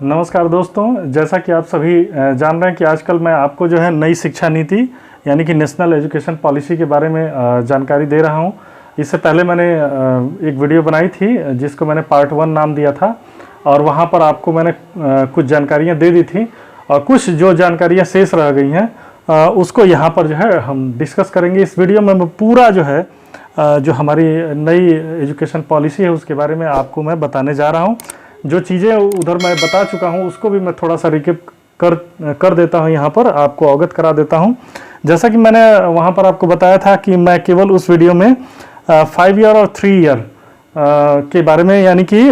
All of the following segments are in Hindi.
नमस्कार दोस्तों, जैसा कि आप सभी जान रहे हैं कि आजकल मैं आपको जो है नई शिक्षा नीति यानी कि नेशनल एजुकेशन पॉलिसी के बारे में जानकारी दे रहा हूं। इससे पहले मैंने एक वीडियो बनाई थी जिसको मैंने पार्ट 1 नाम दिया था और वहां पर आपको मैंने कुछ जानकारियां दे दी थी और कुछ जो जानकारियां शेष रह गई हैं उसको यहाँ पर जो है हम डिस्कस करेंगे। इस वीडियो में मैं पूरा जो है जो हमारी नई एजुकेशन पॉलिसी है उसके बारे में आपको मैं बताने जा रहा हूँ। जो चीज़ें उधर मैं बता चुका हूं उसको भी मैं थोड़ा सा रिकेप कर देता हूं, यहाँ पर आपको अवगत करा देता हूं। जैसा कि मैंने वहां पर आपको बताया था कि मैं केवल उस वीडियो में 5 ईयर और 3 ईयर के बारे में यानी कि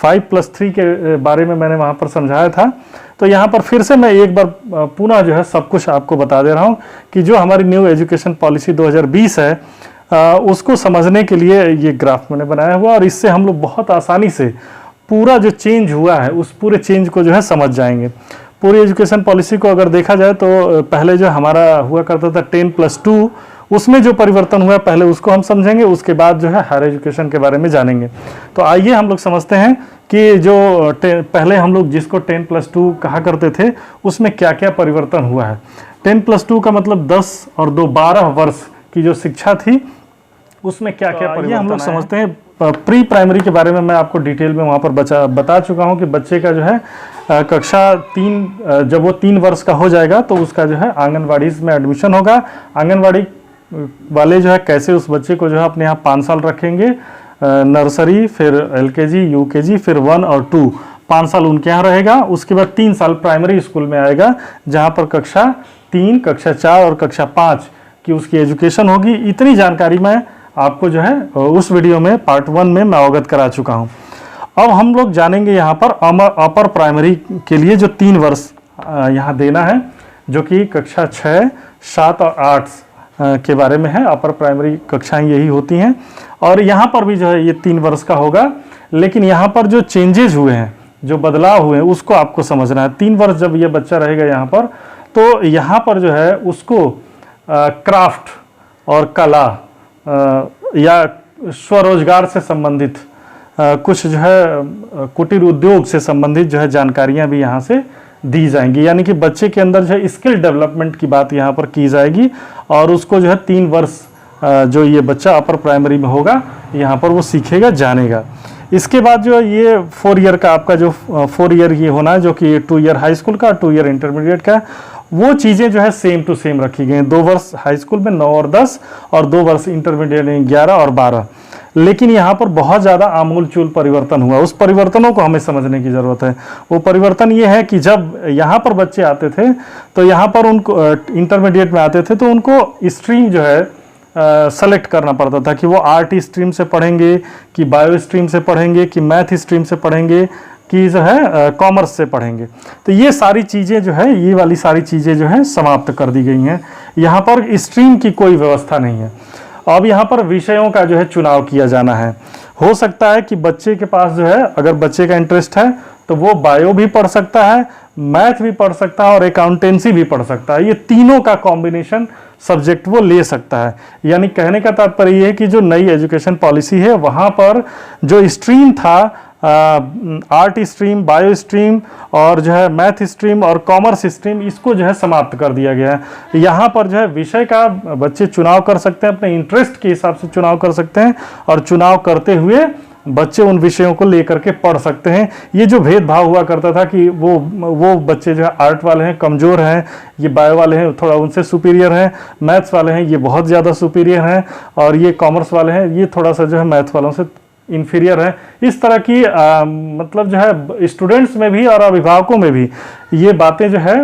5+3 के बारे में मैंने वहां पर समझाया था। तो यहाँ पर फिर से मैं एक बार पुनः जो है सब कुछ आपको बता दे रहा हूँ कि जो हमारी न्यू एजुकेशन पॉलिसी 2020 है उसको समझने के लिए ये ग्राफ मैंने बनाया हुआ और इससे हम लोग बहुत आसानी से पूरा जो चेंज हुआ है उस पूरे चेंज को जो है समझ जाएंगे। पूरी एजुकेशन पॉलिसी को अगर देखा जाए तो पहले जो हमारा हुआ करता था 10+2, उसमें जो परिवर्तन हुआ पहले उसको हम समझेंगे, उसके बाद जो है हायर एजुकेशन के बारे में जानेंगे। तो आइए हम लोग समझते हैं कि जो पहले हम लोग जिसको 10+2 कहा करते थे उसमें क्या क्या परिवर्तन हुआ है। 10+2 का मतलब 10 और 2 12 वर्ष की जो शिक्षा थी उसमें क्या क्या परिवर्तन हम लोग समझते हैं। प्री प्राइमरी के बारे में मैं आपको डिटेल में वहाँ पर बता चुका हूँ कि बच्चे का जो है कक्षा 3 जब वो 3 वर्ष का हो जाएगा तो उसका जो है आंगनवाड़ी में एडमिशन होगा। आंगनवाड़ी वाले जो है कैसे उस बच्चे को जो है अपने यहाँ 5 साल रखेंगे, नर्सरी फिर LKG UKG फिर 1 और 2 5 साल उनके यहाँ रहेगा। उसके बाद 3 साल प्राइमरी स्कूल में आएगा जहाँ पर कक्षा 3, कक्षा 4 और कक्षा 5 की उसकी एजुकेशन होगी। इतनी जानकारी मैं आपको जो है उस वीडियो में पार्ट 1 में मैं अवगत करा चुका हूं। अब हम लोग जानेंगे यहाँ पर अपर प्राइमरी के लिए जो 3 वर्ष यहाँ देना है, जो कि कक्षा 6, 7 और 8 के बारे में है। अपर प्राइमरी कक्षाएं यही होती हैं और यहाँ पर भी जो है ये 3 वर्ष का होगा। लेकिन यहाँ पर जो चेंजेज हुए हैं, जो बदलाव हुए हैं उसको आपको समझना है। 3 वर्ष जब ये बच्चा रहेगा यहाँ पर तो यहाँ पर जो है उसको क्राफ्ट और कला या स्वरोजगार से संबंधित कुछ जो है कुटीर उद्योग से संबंधित जो है जानकारियां भी यहाँ से दी जाएंगी। यानी कि बच्चे के अंदर जो है स्किल डेवलपमेंट की बात यहाँ पर की जाएगी और उसको जो है 3 वर्ष जो ये बच्चा अपर प्राइमरी में होगा यहाँ पर वो सीखेगा, जानेगा। इसके बाद जो ये 4 ईयर का आपका जो 4 ईयर ये होना है, जो कि 2 ईयर हाई स्कूल का, 2 ईयर इंटरमीडिएट का, वो चीज़ें जो है सेम टू सेम रखी गई हैं। 2 वर्ष हाई स्कूल में 9 और 10 और 2 वर्ष इंटरमीडिएट में 11 और 12। लेकिन यहाँ पर बहुत ज़्यादा आमूलचूल परिवर्तन हुआ। उस परिवर्तनों को हमें समझने की ज़रूरत है। वो परिवर्तन ये है कि जब यहाँ पर बच्चे आते थे तो यहाँ पर उनको इंटरमीडिएट में आते थे तो उनको स्ट्रीम जो है सेलेक्ट करना पड़ता था कि वो आर्ट स्ट्रीम से पढ़ेंगे कि बायो स्ट्रीम से पढ़ेंगे कि मैथ स्ट्रीम से पढ़ेंगे कि जो है कॉमर्स से पढ़ेंगे। तो ये सारी चीज़ें जो है, ये वाली सारी चीज़ें जो है समाप्त कर दी गई हैं। यहाँ पर स्ट्रीम की कोई व्यवस्था नहीं है। अब यहाँ पर विषयों का जो है चुनाव किया जाना है। हो सकता है कि बच्चे के पास जो है, अगर बच्चे का इंटरेस्ट है तो वो बायो भी पढ़ सकता है, मैथ भी पढ़ सकता है और अकाउंटेंसी भी पढ़ सकता है। ये तीनों का कॉम्बिनेशन सब्जेक्ट वो ले सकता है। यानी कहने का तात्पर्य ये है कि जो नई एजुकेशन पॉलिसी है वहाँ पर जो स्ट्रीम था, आर्ट स्ट्रीम, बायो स्ट्रीम और जो है मैथ स्ट्रीम और कॉमर्स स्ट्रीम, इसको जो है समाप्त कर दिया गया है। यहाँ पर जो है विषय का बच्चे चुनाव कर सकते हैं, अपने इंटरेस्ट के हिसाब से चुनाव कर सकते हैं और चुनाव करते हुए बच्चे उन विषयों को लेकर के पढ़ सकते हैं। ये जो भेदभाव हुआ करता था कि वो बच्चे जो है आर्ट वाले हैं कमज़ोर हैं, ये बायो वाले हैं थोड़ा उनसे सुपीरियर हैं, मैथ्स वाले हैं ये बहुत ज़्यादा सुपीरियर हैं और ये कॉमर्स वाले हैं ये थोड़ा सा जो है मैथ वालों से इन्फीरियर है, इस तरह की मतलब जो है स्टूडेंट्स में भी और अभिभावकों में भी ये बातें जो है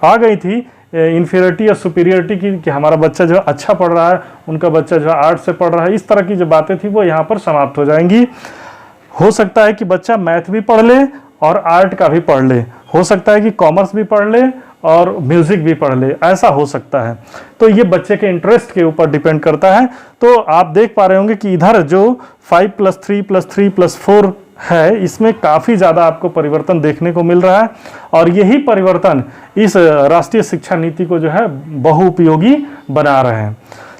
आ गई थी इन्फीरियरिटी या सुपीरियरिटी की, कि हमारा बच्चा जो अच्छा पढ़ रहा है, उनका बच्चा जो है आर्ट से पढ़ रहा है। इस तरह की जो बातें थी वो यहाँ पर समाप्त हो जाएंगी। हो सकता है कि बच्चा मैथ भी पढ़ ले और आर्ट का भी पढ़ ले, हो सकता है कि कॉमर्स भी पढ़ ले और म्यूजिक भी पढ़ ले, ऐसा हो सकता है। तो ये बच्चे के इंटरेस्ट के ऊपर डिपेंड करता है। तो आप देख पा रहे होंगे कि इधर जो 5+3+3+4 है इसमें काफ़ी ज़्यादा आपको परिवर्तन देखने को मिल रहा है और यही परिवर्तन इस राष्ट्रीय शिक्षा नीति को जो है बहुउपयोगी बना रहे हैं।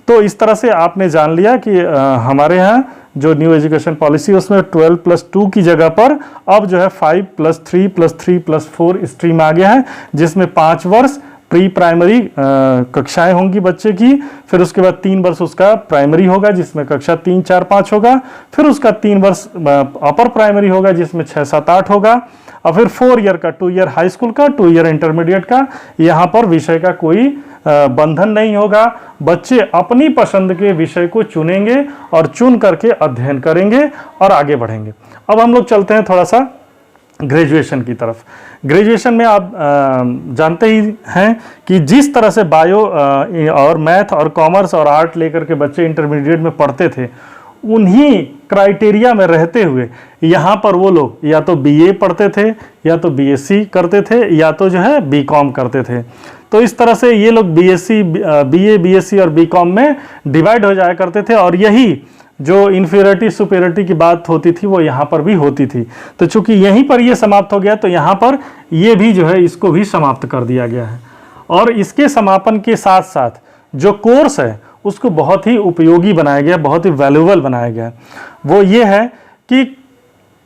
तो इस तरह से आपने जान लिया कि हमारे यहाँ जो न्यू एजुकेशन पॉलिसी उसमें 12+2 की जगह पर अब जो है 5+3+3+4 स्ट्रीम आ गया है, जिसमें 5 वर्ष प्री प्राइमरी कक्षाएं होंगी बच्चे की, फिर उसके बाद 3 वर्ष उसका प्राइमरी होगा जिसमें कक्षा 3, 4, 5 होगा, फिर उसका 3 वर्ष अपर प्राइमरी होगा जिसमें 6, 7, 8 होगा, और फिर 4 ईयर का 2 ईयर हाई स्कूल का, 2 ईयर इंटरमीडिएट का। यहाँ पर विषय का कोई बंधन नहीं होगा, बच्चे अपनी पसंद के विषय को चुनेंगे और चुन करके अध्ययन करेंगे और आगे बढ़ेंगे। अब हम लोग चलते हैं थोड़ा सा ग्रेजुएशन की तरफ। ग्रेजुएशन में आप जानते ही हैं कि जिस तरह से बायो और मैथ और कॉमर्स और आर्ट लेकर के बच्चे इंटरमीडिएट में पढ़ते थे, उन्हीं क्राइटेरिया में रहते हुए यहाँ पर वो लोग या तो बीए पढ़ते थे, या तो बीएससी करते थे, या तो जो है बीकॉम करते थे। तो इस तरह से ये लोग बीए, बीएससी और बीकॉम में डिवाइड हो जाया करते थे, और यही जो इन्फीरियरिटी सुपीरियरिटी की बात होती थी वो यहाँ पर भी होती थी। तो चूंकि यहीं पर ये समाप्त हो गया, तो यहाँ पर ये भी जो है इसको भी समाप्त कर दिया गया है। और इसके समापन के साथ साथ जो कोर्स है उसको बहुत ही उपयोगी बनाया गया, बहुत ही वैल्यूएबल बनाया गया। वो ये है कि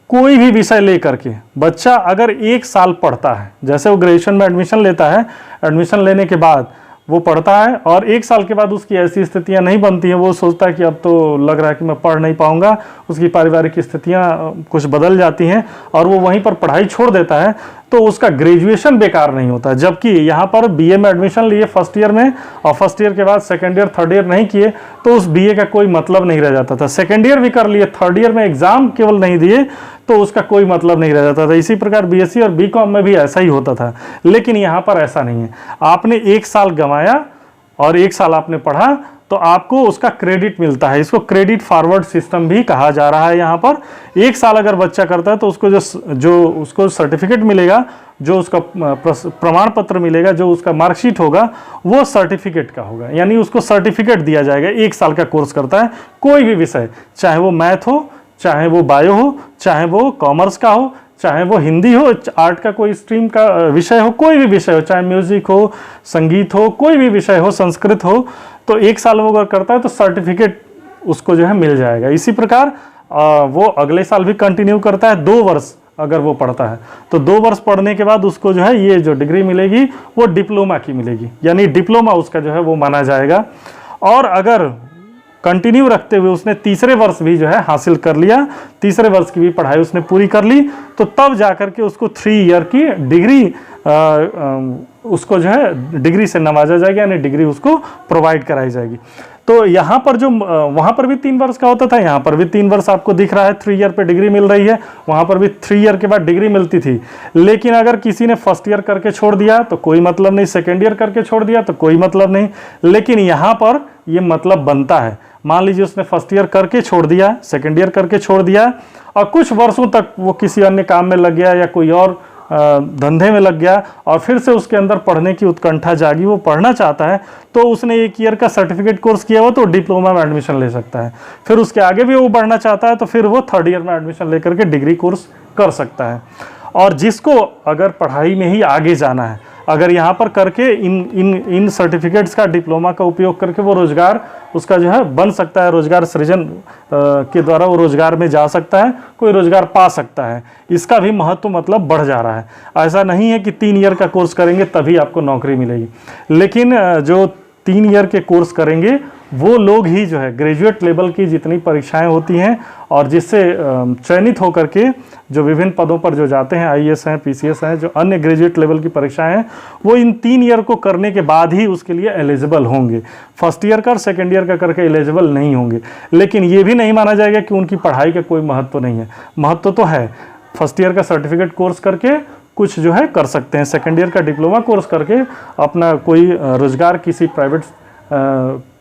कोई भी विषय लेकर के बच्चा अगर 1 साल पढ़ता है, जैसे वो ग्रेजुएशन में एडमिशन लेता है, एडमिशन लेने के बाद वो पढ़ता है और 1 साल के बाद उसकी ऐसी स्थितियां नहीं बनती हैं, वो सोचता है कि अब तो लग रहा है कि मैं पढ़ नहीं पाऊंगा, उसकी पारिवारिक स्थितियां कुछ बदल जाती हैं और वो वहीं पर पढ़ाई छोड़ देता है, तो उसका ग्रेजुएशन बेकार नहीं होता। जबकि यहाँ पर बीए में एडमिशन लिए फर्स्ट ईयर में, और फर्स्ट ईयर के बाद सेकेंड ईयर थर्ड ईयर नहीं किए, तो उस बीए का कोई मतलब नहीं रह जाता था। सेकेंड ईयर भी कर लिए, थर्ड ईयर में एग्जाम केवल नहीं दिए, तो उसका कोई मतलब नहीं रह जाता था। इसी प्रकार बीएससी और बीकॉम में भी ऐसा ही होता था, लेकिन यहाँ पर ऐसा नहीं है। आपने 1 साल गंवाया और 1 साल आपने पढ़ा, तो आपको उसका क्रेडिट मिलता है। इसको क्रेडिट फॉरवर्ड सिस्टम भी कहा जा रहा है। यहाँ पर 1 साल अगर बच्चा करता है तो उसको जो उसको सर्टिफिकेट मिलेगा, जो उसका प्रमाण पत्र मिलेगा, जो उसका मार्कशीट होगा, वो सर्टिफिकेट का होगा। यानी उसको सर्टिफिकेट दिया जाएगा। 1 साल का कोर्स करता है, कोई भी विषय, चाहे वो मैथ हो, चाहे वो बायो हो, चाहे वो कॉमर्स का हो, चाहे वो हिंदी हो, आर्ट का कोई स्ट्रीम का विषय हो, कोई भी विषय हो, चाहे म्यूजिक हो, संगीत हो, कोई भी विषय हो, संस्कृत हो, तो 1 साल वो अगर करता है तो सर्टिफिकेट उसको जो है मिल जाएगा। इसी प्रकार वो अगले साल भी कंटिन्यू करता है, 2 वर्ष अगर वो पढ़ता है, तो 2 वर्ष पढ़ने के बाद उसको जो है ये जो डिग्री मिलेगी वो डिप्लोमा की मिलेगी, यानी डिप्लोमा उसका जो है वो माना जाएगा। और अगर कंटिन्यू रखते हुए उसने तीसरे वर्ष भी जो है हासिल कर लिया, तीसरे वर्ष की भी पढ़ाई उसने पूरी कर ली, तो तब जाकर के उसको 3 ईयर की डिग्री उसको जो है डिग्री से नवाजा जाएगा, यानी डिग्री उसको प्रोवाइड कराई जाएगी। तो यहाँ पर जो वहाँ पर भी 3 वर्ष का होता था, यहाँ पर भी 3 वर्ष आपको दिख रहा है, 3 ईयर पे डिग्री मिल रही है। वहाँ पर भी 3 ईयर के बाद डिग्री मिलती थी। लेकिन अगर किसी ने फर्स्ट ईयर करके छोड़ दिया तो कोई मतलब नहीं, सेकेंड ईयर करके छोड़ दिया तो कोई मतलब नहीं, लेकिन यहाँ पर ये मतलब बनता है। मान लीजिए उसने फर्स्ट ईयर करके छोड़ दिया, सेकेंड ईयर करके छोड़ दिया, और कुछ वर्षों तक वो किसी अन्य काम में लग गया या कोई और धंधे में लग गया, और फिर से उसके अंदर पढ़ने की उत्कंठा जागी, वो पढ़ना चाहता है, तो उसने 1 ईयर का सर्टिफिकेट कोर्स किया हो तो डिप्लोमा में एडमिशन ले सकता है। फिर उसके आगे भी वो बढ़ना चाहता है तो फिर वो 3rd ईयर में एडमिशन लेकर के डिग्री कोर्स कर सकता है। और जिसको अगर पढ़ाई में ही आगे जाना है, अगर यहाँ पर करके इन सर्टिफिकेट्स का, डिप्लोमा का उपयोग करके वो रोजगार उसका जो है बन सकता है, रोजगार सृजन के द्वारा वो रोजगार में जा सकता है, कोई रोजगार पा सकता है। इसका भी महत्व मतलब बढ़ जा रहा है। ऐसा नहीं है कि 3 ईयर का कोर्स करेंगे तभी आपको नौकरी मिलेगी, लेकिन जो 3 ईयर के कोर्स करेंगे वो लोग ही जो है ग्रेजुएट लेवल की जितनी परीक्षाएं होती हैं और जिससे चयनित होकर के जो विभिन्न पदों पर जो जाते हैं, आईएएस हैं, पीसीएस हैं, जो अन्य ग्रेजुएट लेवल की परीक्षाएं हैं, वो इन 3 ईयर को करने के बाद ही उसके लिए एलिजिबल होंगे। फर्स्ट ईयर का और सेकेंड ईयर का करके एलिजिबल नहीं होंगे। लेकिन ये भी नहीं माना जाएगा कि उनकी पढ़ाई का कोई महत्व नहीं है, महत्व तो है। फर्स्ट ईयर का सर्टिफिकेट कोर्स करके कुछ जो है कर सकते हैं, सेकेंड ईयर का डिप्लोमा कोर्स करके अपना कोई रोजगार किसी प्राइवेट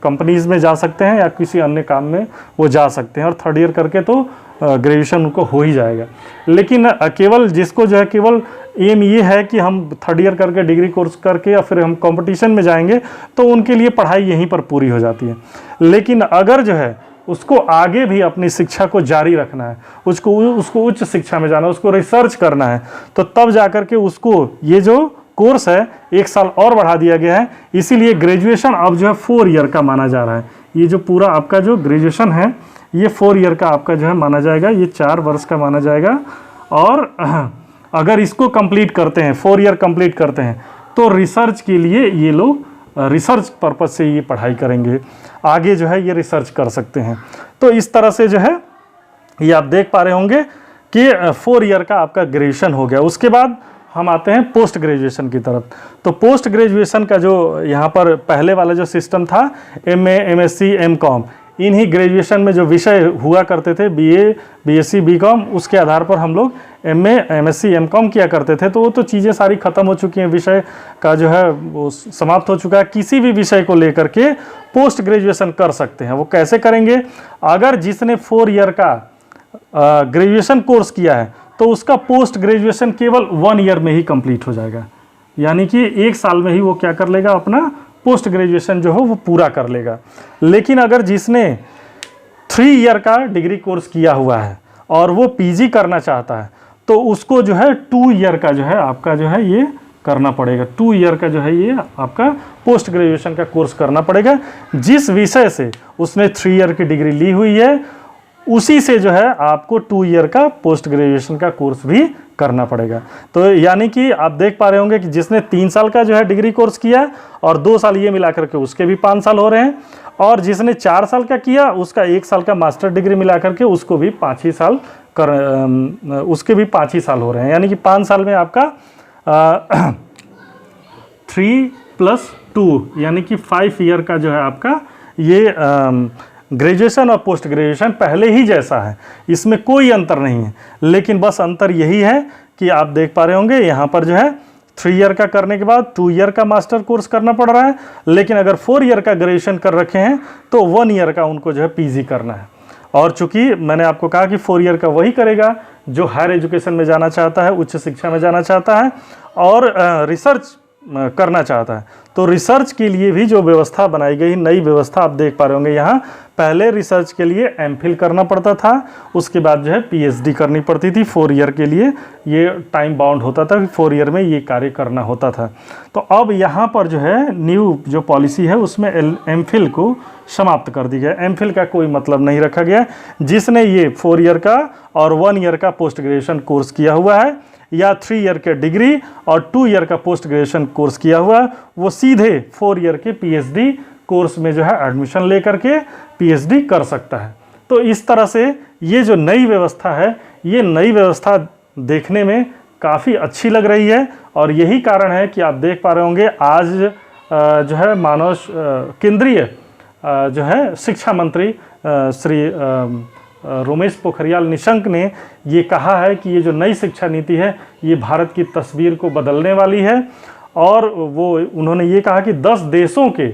कंपनीज में जा सकते हैं या किसी अन्य काम में वो जा सकते हैं, और 3rd ईयर करके तो ग्रेजुएशन उनको हो ही जाएगा। लेकिन केवल जिसको जो है केवल एम ये है कि हम 3rd ईयर करके डिग्री कोर्स करके या फिर हम कंपटीशन में जाएंगे, तो उनके लिए पढ़ाई यहीं पर पूरी हो जाती है। लेकिन अगर जो है उसको आगे भी अपनी शिक्षा को जारी रखना है, उसको उच्च शिक्षा में जाना है, उसको रिसर्च करना है, तो तब जाकर के उसको ये जो कोर्स है 1 साल और बढ़ा दिया गया है, इसीलिए ग्रेजुएशन अब जो है 4 ईयर का माना जा रहा है। ये जो पूरा आपका जो ग्रेजुएशन है ये 4 ईयर का आपका जो है माना जाएगा, ये 4 वर्ष का माना जाएगा। और अगर इसको कंप्लीट करते हैं, 4 ईयर कंप्लीट करते हैं, तो रिसर्च के लिए ये लोग रिसर्च पर्पज से ये पढ़ाई करेंगे, आगे जो है ये रिसर्च कर सकते हैं। तो इस तरह से जो है ये आप देख पा रहे होंगे कि 4 ईयर का आपका ग्रेजुएशन हो गया। उसके बाद हम आते हैं पोस्ट ग्रेजुएशन की तरफ। तो पोस्ट ग्रेजुएशन का जो यहाँ पर पहले वाला जो सिस्टम था, MA, MSc, MCOM, इन्हीं ग्रेजुएशन में जो विषय हुआ करते थे, BA, BSc, BCom, उसके आधार पर हम लोग MA, MSc, MCOM किया करते थे। तो वो तो चीज़ें सारी ख़त्म हो चुकी हैं, विषय का जो है वो समाप्त हो चुका है। किसी भी विषय को लेकर के पोस्ट ग्रेजुएशन कर सकते हैं। वो कैसे करेंगे? अगर जिसने 4 ईयर का ग्रेजुएशन कोर्स किया है तो उसका पोस्ट ग्रेजुएशन केवल 1 ईयर में ही कंप्लीट हो जाएगा, यानी कि 1 साल में ही वो क्या कर लेगा, अपना पोस्ट ग्रेजुएशन जो हो वो पूरा कर लेगा। लेकिन अगर जिसने 3 ईयर का डिग्री कोर्स किया हुआ है और वो PG करना चाहता है तो उसको जो है 2 ईयर का जो है आपका जो है ये करना पड़ेगा। 2 ईयर का जो है ये आपका पोस्ट ग्रेजुएशन का कोर्स करना पड़ेगा। जिस विषय से उसने 3 ईयर की डिग्री ली हुई है उसी से जो है आपको 2 ईयर का पोस्ट ग्रेजुएशन का कोर्स भी करना पड़ेगा। तो यानी कि आप देख पा रहे होंगे कि जिसने 3 साल का जो है डिग्री कोर्स किया और 2 साल ये मिला करके उसके भी 5 साल हो रहे हैं, और जिसने 4 साल का किया उसका 1 साल का मास्टर डिग्री मिला करके उसको भी 5 ही साल उसके भी 5 ही साल हो रहे हैं। यानी कि 5 साल में आपका 3 + 2 यानी कि 5 ईयर का जो है आपका ये ग्रेजुएशन और पोस्ट ग्रेजुएशन पहले ही जैसा है, इसमें कोई अंतर नहीं है। लेकिन बस अंतर यही है कि आप देख पा रहे होंगे यहाँ पर जो है 3 ईयर का करने के बाद 2 ईयर का मास्टर कोर्स करना पड़ रहा है। लेकिन अगर 4 ईयर का ग्रेजुएशन कर रखे हैं तो 1 ईयर का उनको जो है PG करना है। और चूंकि मैंने आपको कहा कि 4 ईयर का वही करेगा जो हायर एजुकेशन में जाना चाहता है, उच्च शिक्षा में जाना चाहता है और रिसर्च करना चाहता है। तो रिसर्च के लिए भी जो व्यवस्था बनाई गई, नई व्यवस्था आप देख पा रहे होंगे यहाँ, पहले रिसर्च के लिए MPhil करना पड़ता था, उसके बाद जो है PhD करनी पड़ती थी। 4 ईयर के लिए ये टाइम बाउंड होता था कि 4 ईयर में ये कार्य करना होता था। तो अब यहाँ पर जो है न्यू जो पॉलिसी है उसमें MPhil को समाप्त कर दी गया। MPhil का कोई मतलब नहीं रखा गया। जिसने ये 4 ईयर का और 1 ईयर का पोस्ट ग्रेजुएशन कोर्स किया हुआ है या 3 ईयर के डिग्री और 2 ईयर का पोस्ट ग्रेजुएशन कोर्स किया हुआ है, वो सीधे 4 ईयर के PhD कोर्स में जो है एडमिशन लेकर के PhD कर सकता है। तो इस तरह से ये जो नई व्यवस्था है, ये नई व्यवस्था देखने में काफ़ी अच्छी लग रही है। और यही कारण है कि आप देख पा रहे होंगे आज जो है मानव केंद्रीय जो है शिक्षा मंत्री श्री रमेश पोखरियाल निशंक ने ये कहा है कि ये जो नई शिक्षा नीति है ये भारत की तस्वीर को बदलने वाली है। और वो उन्होंने ये कहा कि 10 देशों के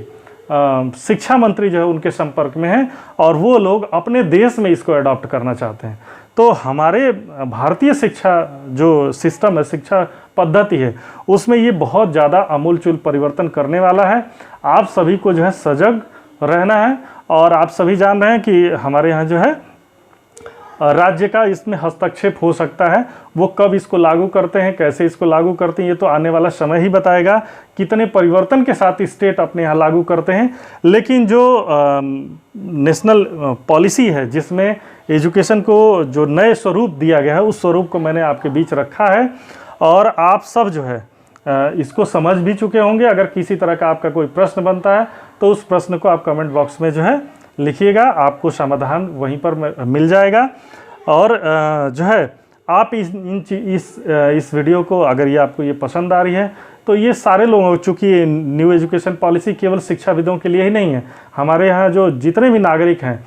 शिक्षा मंत्री जो है उनके संपर्क में हैं और वो लोग अपने देश में इसको अडॉप्ट करना चाहते हैं। तो हमारे भारतीय शिक्षा जो सिस्टम है, शिक्षा पद्धति है, उसमें ये बहुत ज़्यादा आमूलचूल परिवर्तन करने वाला है। आप सभी को जो है सजग रहना है। और आप सभी जान रहे हैं कि हमारे यहाँ जो है राज्य का इसमें हस्तक्षेप हो सकता है। वो कब इसको लागू करते हैं, कैसे इसको लागू करते हैं, ये तो आने वाला समय ही बताएगा। कितने परिवर्तन के साथ स्टेट अपने यहाँ लागू करते हैं। लेकिन जो नेशनल पॉलिसी है जिसमें एजुकेशन को जो नए स्वरूप दिया गया है, उस स्वरूप को मैंने आपके बीच रखा है और आप सब जो है इसको समझ भी चुके होंगे। अगर किसी तरह का आपका कोई प्रश्न बनता है तो उस प्रश्न को आप कमेंट बॉक्स में जो है लिखिएगा, आपको समाधान वहीं पर मिल जाएगा। और जो है आप इस वीडियो को, अगर ये आपको ये पसंद आ रही है तो ये सारे लोगों, चूँकि न्यू एजुकेशन पॉलिसी केवल शिक्षाविदों के लिए ही नहीं है, हमारे यहाँ जो जितने भी नागरिक हैं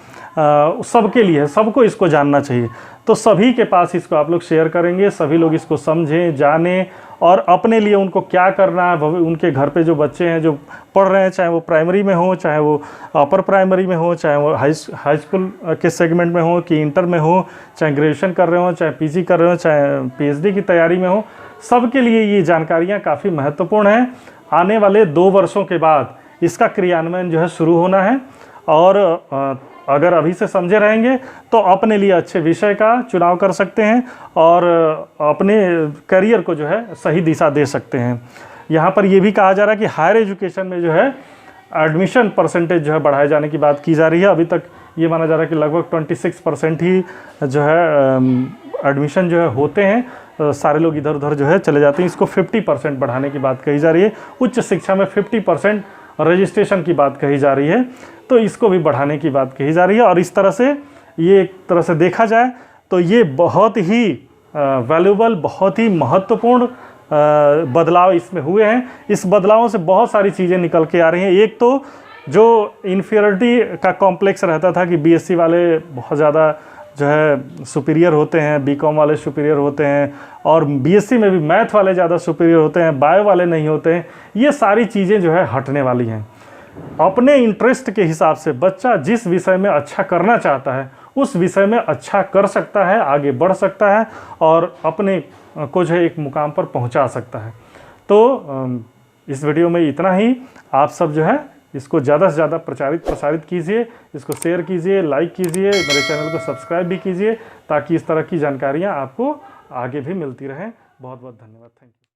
सबके लिए है, सबको इसको जानना चाहिए। तो सभी के पास इसको आप लोग शेयर करेंगे, सभी लोग इसको समझें, जानें और अपने लिए उनको क्या करना है। उनके घर पे जो बच्चे हैं जो पढ़ रहे हैं, चाहे वो प्राइमरी में हो, चाहे वो अपर प्राइमरी में हो, चाहे वो हाई स्कूल के सेगमेंट में हो कि इंटर में हो, चाहे ग्रेजुएशन कर रहे हो, चाहे PG कर रहे हो, चाहे PhD की तैयारी में हो, सबके लिए ये जानकारियाँ काफ़ी महत्वपूर्ण हैं। आने वाले 2 वर्षों के बाद इसका क्रियान्वयन जो है शुरू होना है। और अगर अभी से समझे रहेंगे तो अपने लिए अच्छे विषय का चुनाव कर सकते हैं और अपने करियर को जो है सही दिशा दे सकते हैं। यहाँ पर ये भी कहा जा रहा है कि हायर एजुकेशन में जो है एडमिशन परसेंटेज जो है बढ़ाए जाने की बात की जा रही है। अभी तक ये माना जा रहा है कि लगभग 26% ही जो है एडमिशन जो है होते हैं, सारे लोग इधर उधर जो है चले जाते हैं। इसको 50% बढ़ाने की बात कही जा रही है। उच्च शिक्षा में 50% रजिस्ट्रेशन की बात कही जा रही है, तो इसको भी बढ़ाने की बात कही जा रही है। और इस तरह से ये एक तरह से देखा जाए तो ये बहुत ही वैल्यूबल, बहुत ही महत्वपूर्ण बदलाव इसमें हुए हैं। इस बदलावों से बहुत सारी चीज़ें निकल के आ रही हैं। एक तो जो इन्फीरियरिटी का कॉम्प्लेक्स रहता था कि बीएससी वाले बहुत ज़्यादा जो है सुपीरियर होते हैं, बीकॉम वाले सुपीरियर होते हैं, और बीएससी में भी मैथ वाले ज़्यादा सुपीरियर होते हैं, बायो वाले नहीं होते हैं, ये सारी चीज़ें जो है हटने वाली हैं। अपने इंटरेस्ट के हिसाब से बच्चा जिस विषय में अच्छा करना चाहता है उस विषय में अच्छा कर सकता है, आगे बढ़ सकता है और अपने को जो है एक मुकाम पर पहुंचा सकता है। तो इस वीडियो में इतना ही। आप सब जो है इसको ज़्यादा से ज़्यादा प्रसारित कीजिए, इसको शेयर कीजिए, लाइक कीजिए, मेरे चैनल को सब्सक्राइब भी कीजिए, ताकि इस तरह की जानकारियाँ आपको आगे भी मिलती रहें। बहुत बहुत धन्यवाद। Thank you.